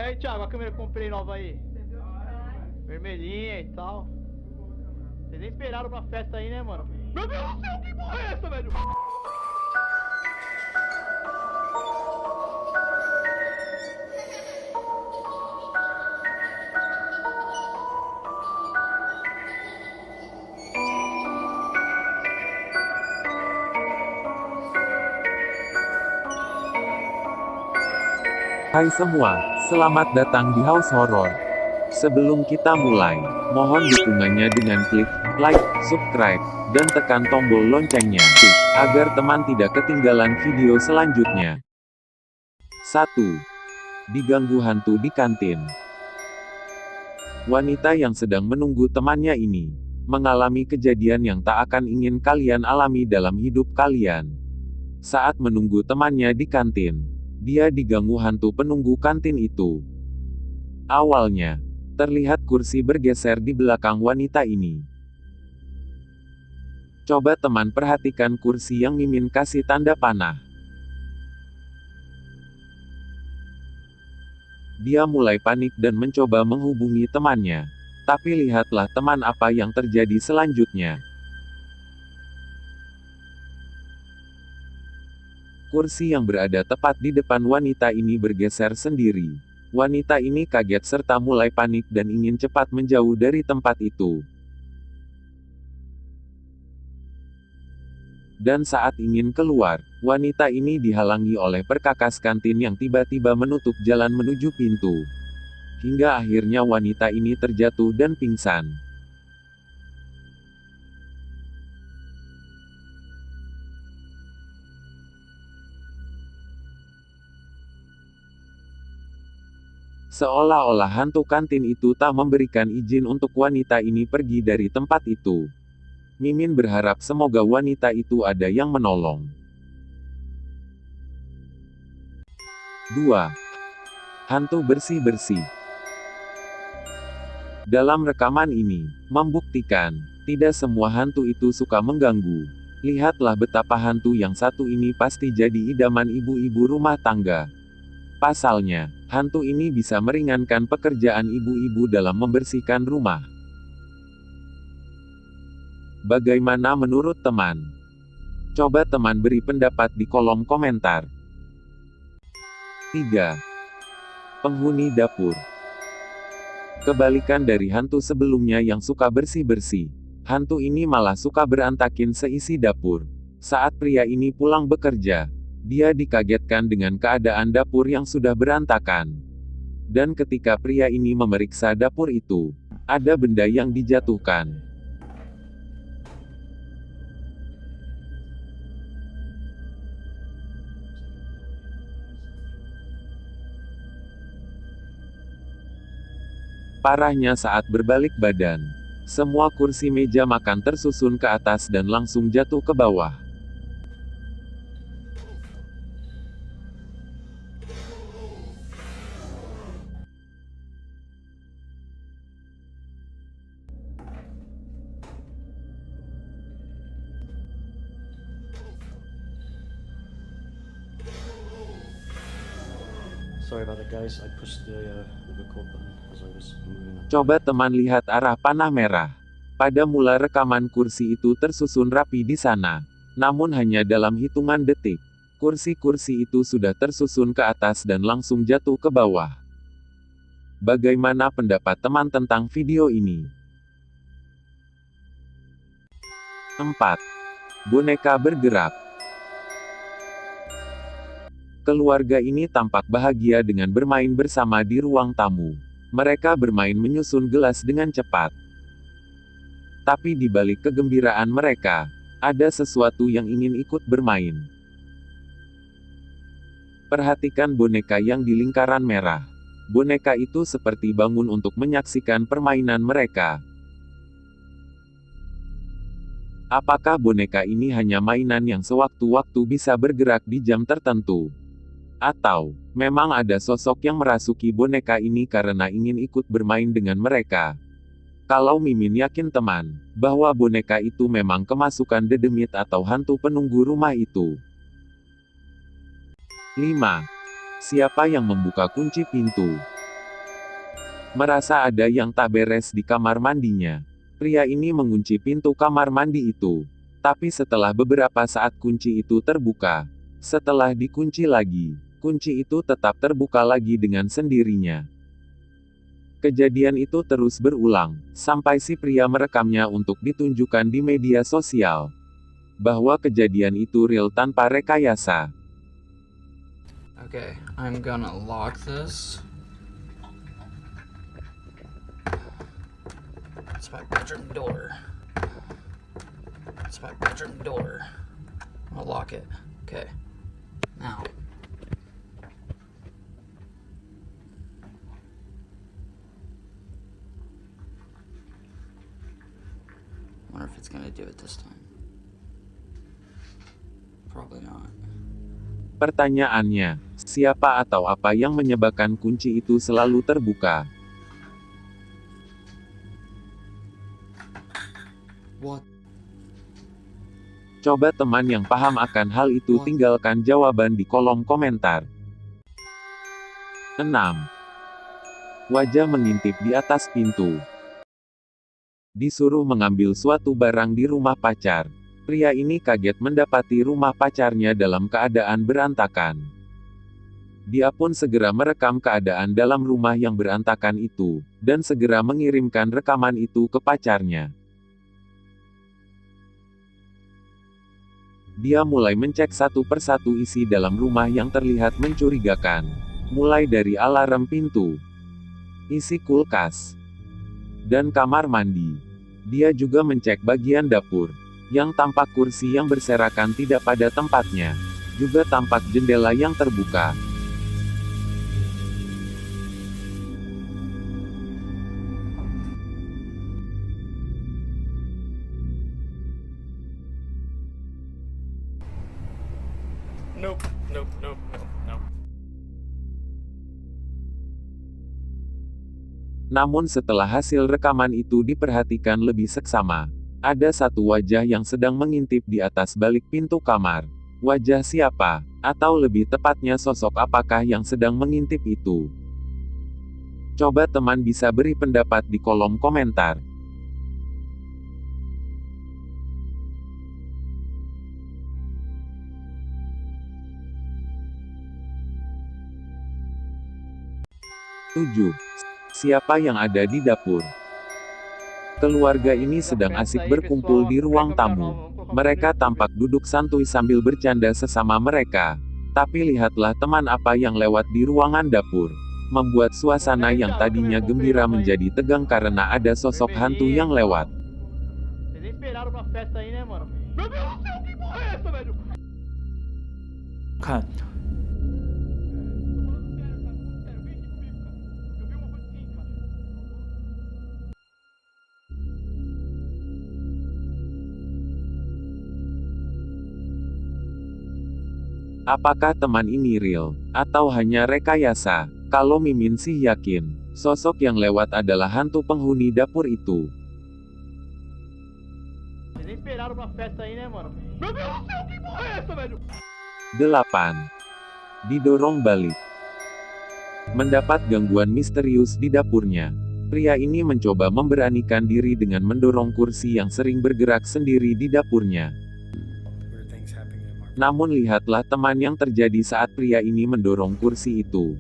aí, Thiago, a câmera que eu comprei nova aí. Vermelhinha e tal. Vocês nem esperaram pra festa aí, né, mano? Meu Deus do céu, que porra é essa, velho? Hai semua, selamat datang di House Horror. Sebelum kita mulai, mohon dukungannya dengan klik like, subscribe, dan tekan tombol loncengnya, agar teman tidak ketinggalan video selanjutnya. 1. Diganggu hantu di kantin. Wanita yang sedang menunggu temannya ini, mengalami kejadian yang tak akan ingin kalian alami dalam hidup kalian. Saat menunggu temannya di kantin, dia diganggu hantu penunggu kantin itu. Awalnya, terlihat kursi bergeser di belakang wanita ini. Coba teman perhatikan kursi yang Mimin kasih tanda panah. Dia mulai panik dan mencoba menghubungi temannya. Tapi lihatlah teman apa yang terjadi selanjutnya. Kursi yang berada tepat di depan wanita ini bergeser sendiri. Wanita ini kaget serta mulai panik dan ingin cepat menjauh dari tempat itu. Dan saat ingin keluar, wanita ini dihalangi oleh perkakas kantin yang tiba-tiba menutup jalan menuju pintu. Hingga akhirnya wanita ini terjatuh dan pingsan. Seolah-olah hantu kantin itu tak memberikan izin untuk wanita ini pergi dari tempat itu. Mimin berharap semoga wanita itu ada yang menolong. 2. Hantu bersih-bersih. Dalam rekaman ini, membuktikan, tidak semua hantu itu suka mengganggu. Lihatlah betapa hantu yang satu ini pasti jadi idaman ibu-ibu rumah tangga. Pasalnya, hantu ini bisa meringankan pekerjaan ibu-ibu dalam membersihkan rumah. Bagaimana menurut teman? Coba teman beri pendapat di kolom komentar. 3. Penghuni dapur. Kebalikan dari hantu sebelumnya yang suka bersih-bersih, hantu ini malah suka berantakin seisi dapur. Saat pria ini pulang bekerja, dia dikagetkan dengan keadaan dapur yang sudah berantakan. Dan ketika pria ini memeriksa dapur itu, ada benda yang dijatuhkan. Parahnya saat berbalik badan, semua kursi meja makan tersusun ke atas dan langsung jatuh ke bawah. Sorry about that, guys. I pushed the record button as I was moving. Coba teman lihat arah panah merah. Pada mula rekaman kursi itu tersusun rapi di sana. Namun hanya dalam hitungan detik, kursi-kursi itu sudah tersusun ke atas dan langsung jatuh ke bawah. Bagaimana pendapat teman tentang video ini? 4. Boneka bergerak. Keluarga ini tampak bahagia dengan bermain bersama di ruang tamu. Mereka bermain menyusun gelas dengan cepat. Tapi di balik kegembiraan mereka, ada sesuatu yang ingin ikut bermain. Perhatikan boneka yang di lingkaran merah. Boneka itu seperti bangun untuk menyaksikan permainan mereka. Apakah boneka ini hanya mainan yang sewaktu-waktu bisa bergerak di jam tertentu? Atau, memang ada sosok yang merasuki boneka ini karena ingin ikut bermain dengan mereka? Kalau Mimin yakin teman, bahwa boneka itu memang kemasukan dedemit atau hantu penunggu rumah itu. 5. Siapa yang membuka kunci pintu? Merasa ada yang tak beres di kamar mandinya. Pria ini mengunci pintu kamar mandi itu. Tapi setelah beberapa saat kunci itu terbuka. Setelah dikunci lagi, kunci itu tetap terbuka lagi dengan sendirinya. Kejadian itu terus berulang, sampai si pria merekamnya untuk ditunjukkan di media sosial. Bahwa kejadian itu real tanpa rekayasa. Okay, I'm gonna lock this. It's my bedroom door. It's my bedroom door. I'll lock it. Okay. Now. Wonder if it's gonna do it this time. Probably not. Pertanyaannya, siapa atau apa yang menyebabkan kunci itu selalu terbuka? What? Coba teman yang paham akan hal itu tinggalkan jawaban di kolom komentar. 6. Wajah mengintip di atas pintu. Disuruh mengambil suatu barang di rumah pacar. Pria ini kaget mendapati rumah pacarnya dalam keadaan berantakan. Dia pun segera merekam keadaan dalam rumah yang berantakan itu, dan segera mengirimkan rekaman itu ke pacarnya. Dia mulai mencek satu persatu isi dalam rumah yang terlihat mencurigakan. Mulai dari alarm pintu, isi kulkas, dan kamar mandi. Dia juga mencek bagian dapur, yang tampak kursi yang berserakan tidak pada tempatnya. Juga tampak jendela yang terbuka. Nope, nope, nope, nope, nope. Namun setelah hasil rekaman itu diperhatikan lebih seksama, ada satu wajah yang sedang mengintip di atas balik pintu kamar. Wajah siapa? Atau lebih tepatnya sosok apakah yang sedang mengintip itu? Coba teman bisa beri pendapat di kolom komentar. Siapa yang ada di dapur? Keluarga ini sedang asik berkumpul di ruang tamu. Mereka tampak duduk santuy sambil bercanda sesama mereka. Tapi lihatlah teman apa yang lewat di ruangan dapur. Membuat suasana yang tadinya gembira menjadi tegang karena ada sosok hantu yang lewat. Vocês nem esperaram pra festa aí, né, mano? Meu Deus do céu, que porra é essa, velho? Cara, Apakah teman ini real, atau hanya rekayasa? Kalau Mimin sih yakin, sosok yang lewat adalah hantu penghuni dapur itu. Vocês nem esperaram pra festa aí, né, mano? Meu Deus do céu, que porra é essa, velho? 8. Didorong balik. Mendapat gangguan misterius di dapurnya. Pria ini mencoba memberanikan diri dengan mendorong kursi yang sering bergerak sendiri di dapurnya. weird things happening in my Namun lihatlah teman yang terjadi saat pria ini mendorong kursi itu.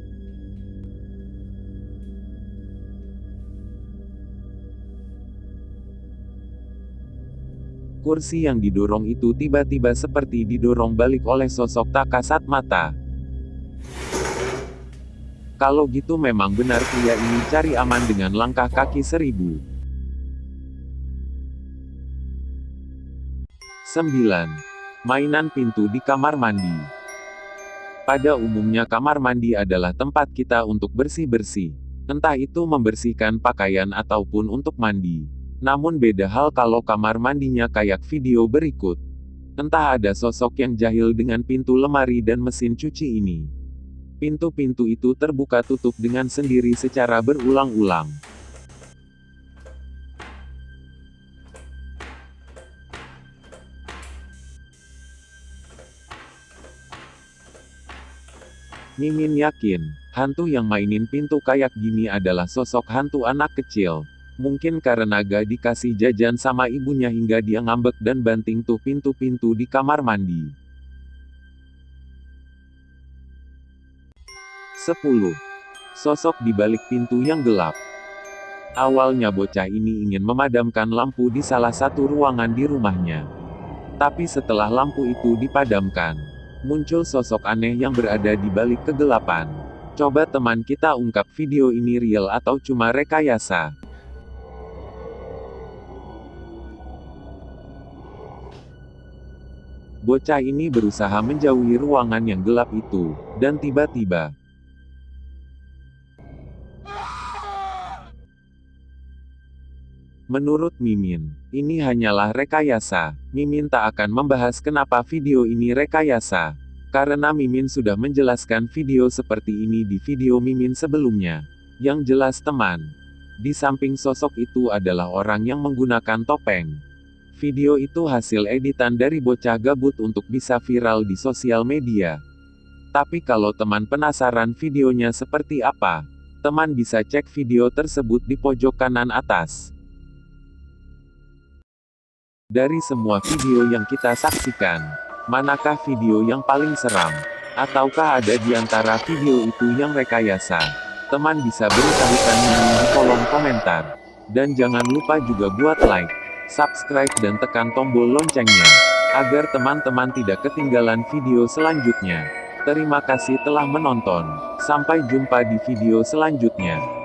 Kursi yang didorong itu tiba-tiba seperti didorong balik oleh sosok tak kasat mata. Kalau gitu memang benar pria ini cari aman dengan langkah kaki 1000. 9. Mainan pintu di kamar mandi. Pada umumnya kamar mandi adalah tempat kita untuk bersih-bersih. Entah itu membersihkan pakaian ataupun untuk mandi. Namun beda hal kalau kamar mandinya kayak video berikut. Entah ada sosok yang jahil dengan pintu lemari dan mesin cuci ini. Pintu-pintu itu terbuka tutup dengan sendiri secara berulang-ulang. Mimin yakin, hantu yang mainin pintu kayak gini adalah sosok hantu anak kecil. Mungkin karena gak dikasih jajan sama ibunya hingga dia ngambek dan banting tuh pintu-pintu di kamar mandi. 10. Sosok di balik pintu yang gelap. Awalnya bocah ini ingin memadamkan lampu di salah satu ruangan di rumahnya. Tapi setelah lampu itu dipadamkan, muncul sosok aneh yang berada di balik kegelapan. Coba teman kita ungkap video ini real atau cuma rekayasa. Bocah ini berusaha menjauhi ruangan yang gelap itu, dan tiba-tiba menurut Mimin, ini hanyalah rekayasa. Mimin tak akan membahas kenapa video ini rekayasa, karena Mimin sudah menjelaskan video seperti ini di video Mimin sebelumnya. Yang jelas teman, di samping sosok itu adalah orang yang menggunakan topeng. Video itu hasil editan dari bocah gabut untuk bisa viral di sosial media. Tapi kalau teman penasaran videonya seperti apa, teman bisa cek video tersebut di pojok kanan atas. Dari semua video yang kita saksikan, manakah video yang paling seram? Ataukah ada di antara video itu yang rekayasa? Teman bisa beritahukan Mimin di kolom komentar. Dan jangan lupa juga buat like, subscribe dan tekan tombol loncengnya, agar teman-teman tidak ketinggalan video selanjutnya. Terima kasih telah menonton. Sampai jumpa di video selanjutnya.